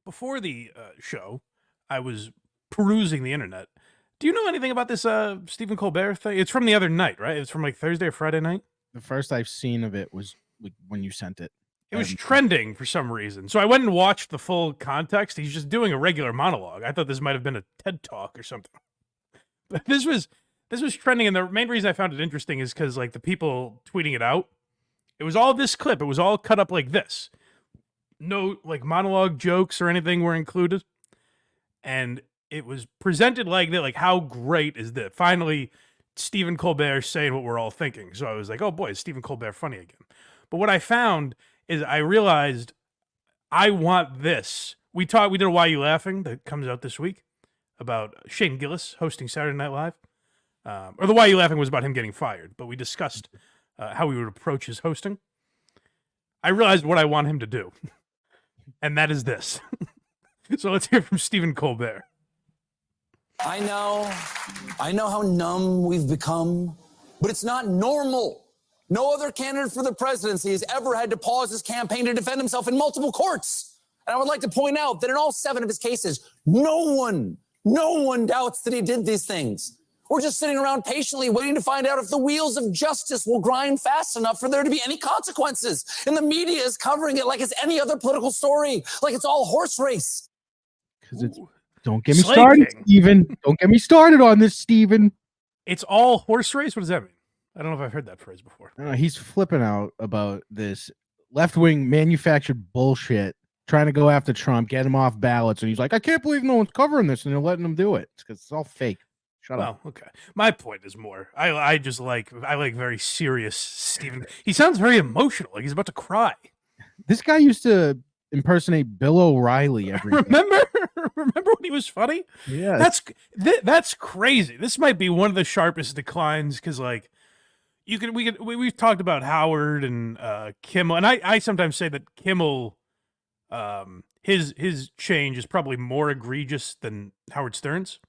before the show, I was perusing the internet. Do you know anything about this Stephen Colbert thing? It's from the other night, right? It's from like Thursday or Friday night. The first I've seen of it was like when you sent it. It was trending for some reason. So I went and watched the full context. He's just doing a regular monologue. I thought this might have been a TED Talk or something. But this was trending, and the main reason I found it interesting is because like the people tweeting it out, it was all this clip. It was all cut up like this. No like monologue jokes or anything were included. And it was presented like that, like how great is this? Finally, Stephen Colbert saying what we're all thinking. So I was like, oh boy, is Stephen Colbert funny again? But what I found is I realized I want this. We did a Why You Laughing that comes out this week about Shane Gillis hosting Saturday Night Live. Or the Why You Laughing was about him getting fired, but we discussed how we would approach his hosting. I realized what I want him to do, and that is this. So let's hear from Stephen Colbert. I know how numb we've become, but it's not normal. No other candidate for the presidency has ever had to pause his campaign to defend himself in multiple courts. And I would like to point out that in all 7 of his cases, no one doubts that he did these things. We're just sitting around patiently waiting to find out if the wheels of justice will grind fast enough for there to be any consequences. And the media is covering it like it's any other political story, like it's all horse race. Because it's don't get me started, Stephen. Don't get me started on this, Stephen. It's all horse race? What does that mean? I don't know if I've heard that phrase before. He's flipping out about this left-wing manufactured bullshit, trying to go after Trump, get him off ballots, and he's like, I can't believe no one's covering this, and they're letting him do it. It's because it's all fake. Shut up. Okay. My point is more. I like very serious Stephen. He sounds very emotional, like he's about to cry. This guy used to impersonate Bill O'Reilly every day. Remember when he was funny? Yeah. That's crazy. This might be one of the sharpest declines because like we've talked about Howard and Kimmel, and I sometimes say that Kimmel his change is probably more egregious than Howard Stern's.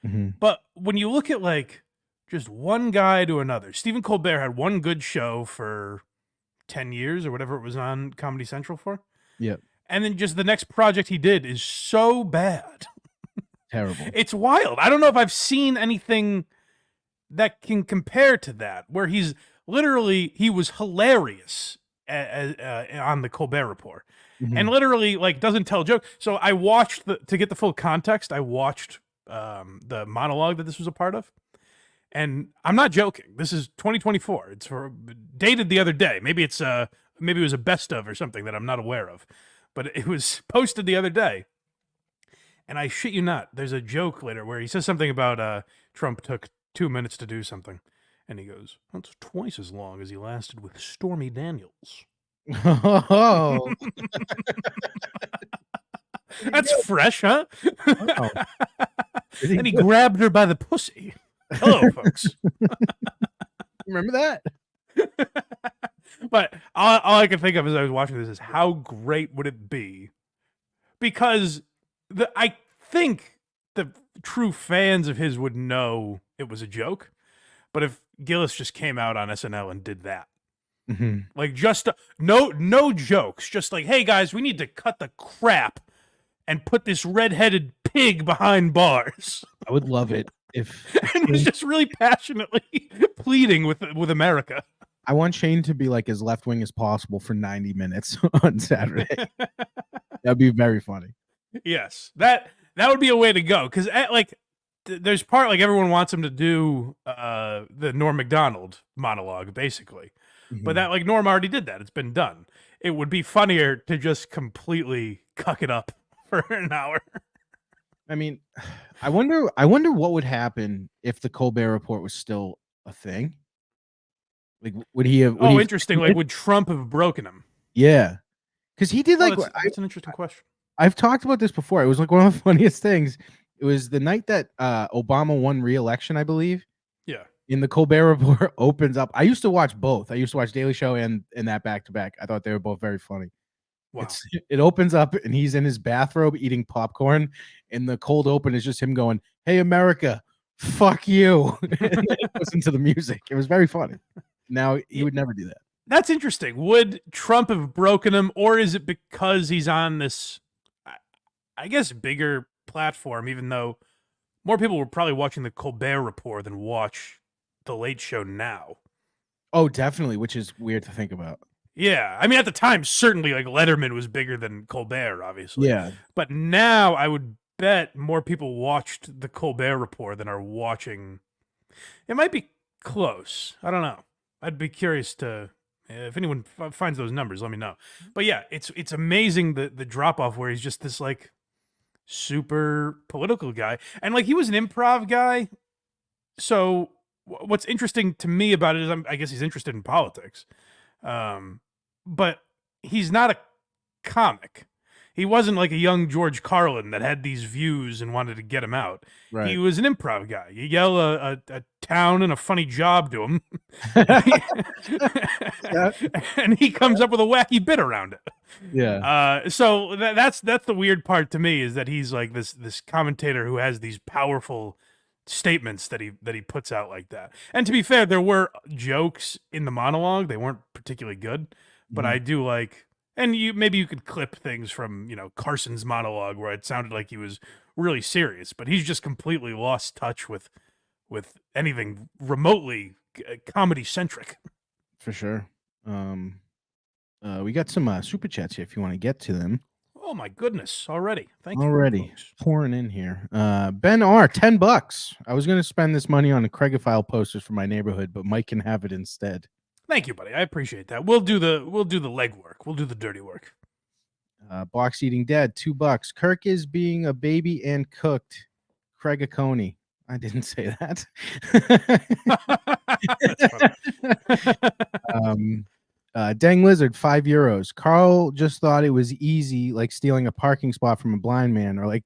Mm-hmm. But when you look at like just one guy to another, Stephen Colbert had one good show for 10 years or whatever it was on Comedy Central for. Yep. And then just the next project he did is so bad. Terrible. It's wild. I don't know if I've seen anything that can compare to that, where he was hilarious on the Colbert Report. Mm-hmm. And literally like doesn't tell jokes. So I watched to get the full context, I watched the monologue that this was a part of. And I'm not joking. This is 2024. It's dated the other day. Maybe it was a best of or something that I'm not aware of. But it was posted the other day. And I shit you not, there's a joke later where he says something about Trump took 2 minutes to do something. And he goes, that's twice as long as he lasted with Stormy Daniels. Oh. That's fresh, huh? Oh. And he grabbed her by the pussy. Hello, folks. Remember that? But all I can think of as I was watching this is how great would it be? Because I think the true fans of his would know it was a joke. But if Gillis just came out on SNL and did that, mm-hmm. like just no jokes, just like, hey guys, we need to cut the crap and put this redheaded pig behind bars. I would love it if and he's just really passionately pleading with America. I want Shane to be like as left wing as possible for 90 minutes on Saturday. That'd be very funny. Yes, that would be a way to go because like there's part like everyone wants him to do the Norm Macdonald monologue basically, mm-hmm. But that like Norm already did that. It's been done. It would be funnier to just completely cuck it up for an hour. I mean, I wonder what would happen if the Colbert Report was still a thing. Like, would he have? Interesting. Like, would Trump have broken him? Yeah, because he did. Like, that's an interesting question. I've talked about this before. It was like one of the funniest things. It was the night that Obama won re-election, I believe. Yeah. In the Colbert Report opens up. I used to watch both. I used to watch Daily Show and that back to back. I thought they were both very funny. Wow. It opens up and he's in his bathrobe eating popcorn, and the cold open is just him going, "Hey America, fuck you," and then it goes into the music. It was very funny. Now he would never do that. That's interesting. Would Trump have broken him, or is it because he's on this? I guess, bigger platform, even though more people were probably watching the Colbert Report than watch the Late Show now. Oh, definitely, which is weird to think about. Yeah, I mean, at the time, certainly, like, Letterman was bigger than Colbert, obviously. Yeah. But now, I would bet more people watched the Colbert Report than are watching. It might be close. I don't know. I'd be curious to, if anyone finds those numbers, let me know. But yeah, it's amazing the drop off where he's just this like super political guy, and like he was an improv guy. So what's interesting to me about it is I guess he's interested in politics, but he's not a comic. He wasn't like a young George Carlin that had these views and wanted to get him out. Right. He was an improv guy. You yell a town and a funny job to him, and he comes up with a wacky bit around it. Yeah. So that's the weird part to me, is that he's like this commentator who has these powerful statements that he puts out like that. And to be fair, there were jokes in the monologue. They weren't particularly good, but I do like. And maybe you could clip things from, Carson's monologue where it sounded like he was really serious, but he's just completely lost touch with anything remotely comedy centric. For sure. We got some super chats here if you want to get to them. Oh my goodness! Already, thank you. Already folks. pouring in here. Ben R, $10. I was going to spend this money on the Craigophile posters for my neighborhood, but Mike can have it instead. Thank you, buddy. I appreciate that. We'll do the legwork. We'll do the dirty work. Box Eating Dad, $2. Kirk is being a baby and cooked. Craig Coney. I didn't say that. Dang Lizard, €5. Carl just thought it was easy, like stealing a parking spot from a blind man, or like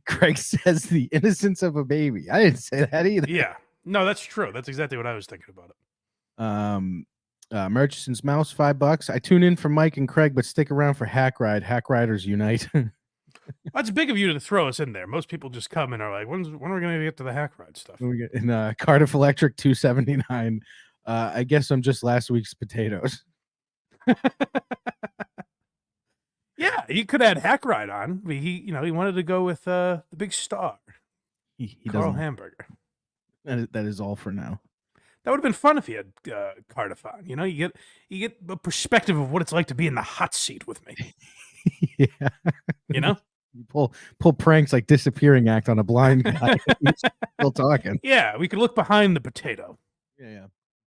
Craig says, the innocence of a baby. I didn't say that either. Yeah, no, that's true. That's exactly what I was thinking about it. Murchison's Mouse, $5. I tune in for Mike and Craig, but stick around for Hack Ride. Hack Riders Unite. That's big of you to throw us in there. Most people just come and are like, when are we going to get to the Hack Ride stuff? And Cardiff Electric, $2.79. I guess I'm just last week's potatoes. Yeah, he could add Hack Ride on. But he wanted to go with the big star, He Carl doesn't. Hamburger. That is all for now. That would have been fun if he had Cardiff on. You get a perspective of what it's like to be in the hot seat with me. Yeah. You pull pranks like Disappearing Act on a blind guy. He's still talking. Yeah, we could look behind the potato. Yeah.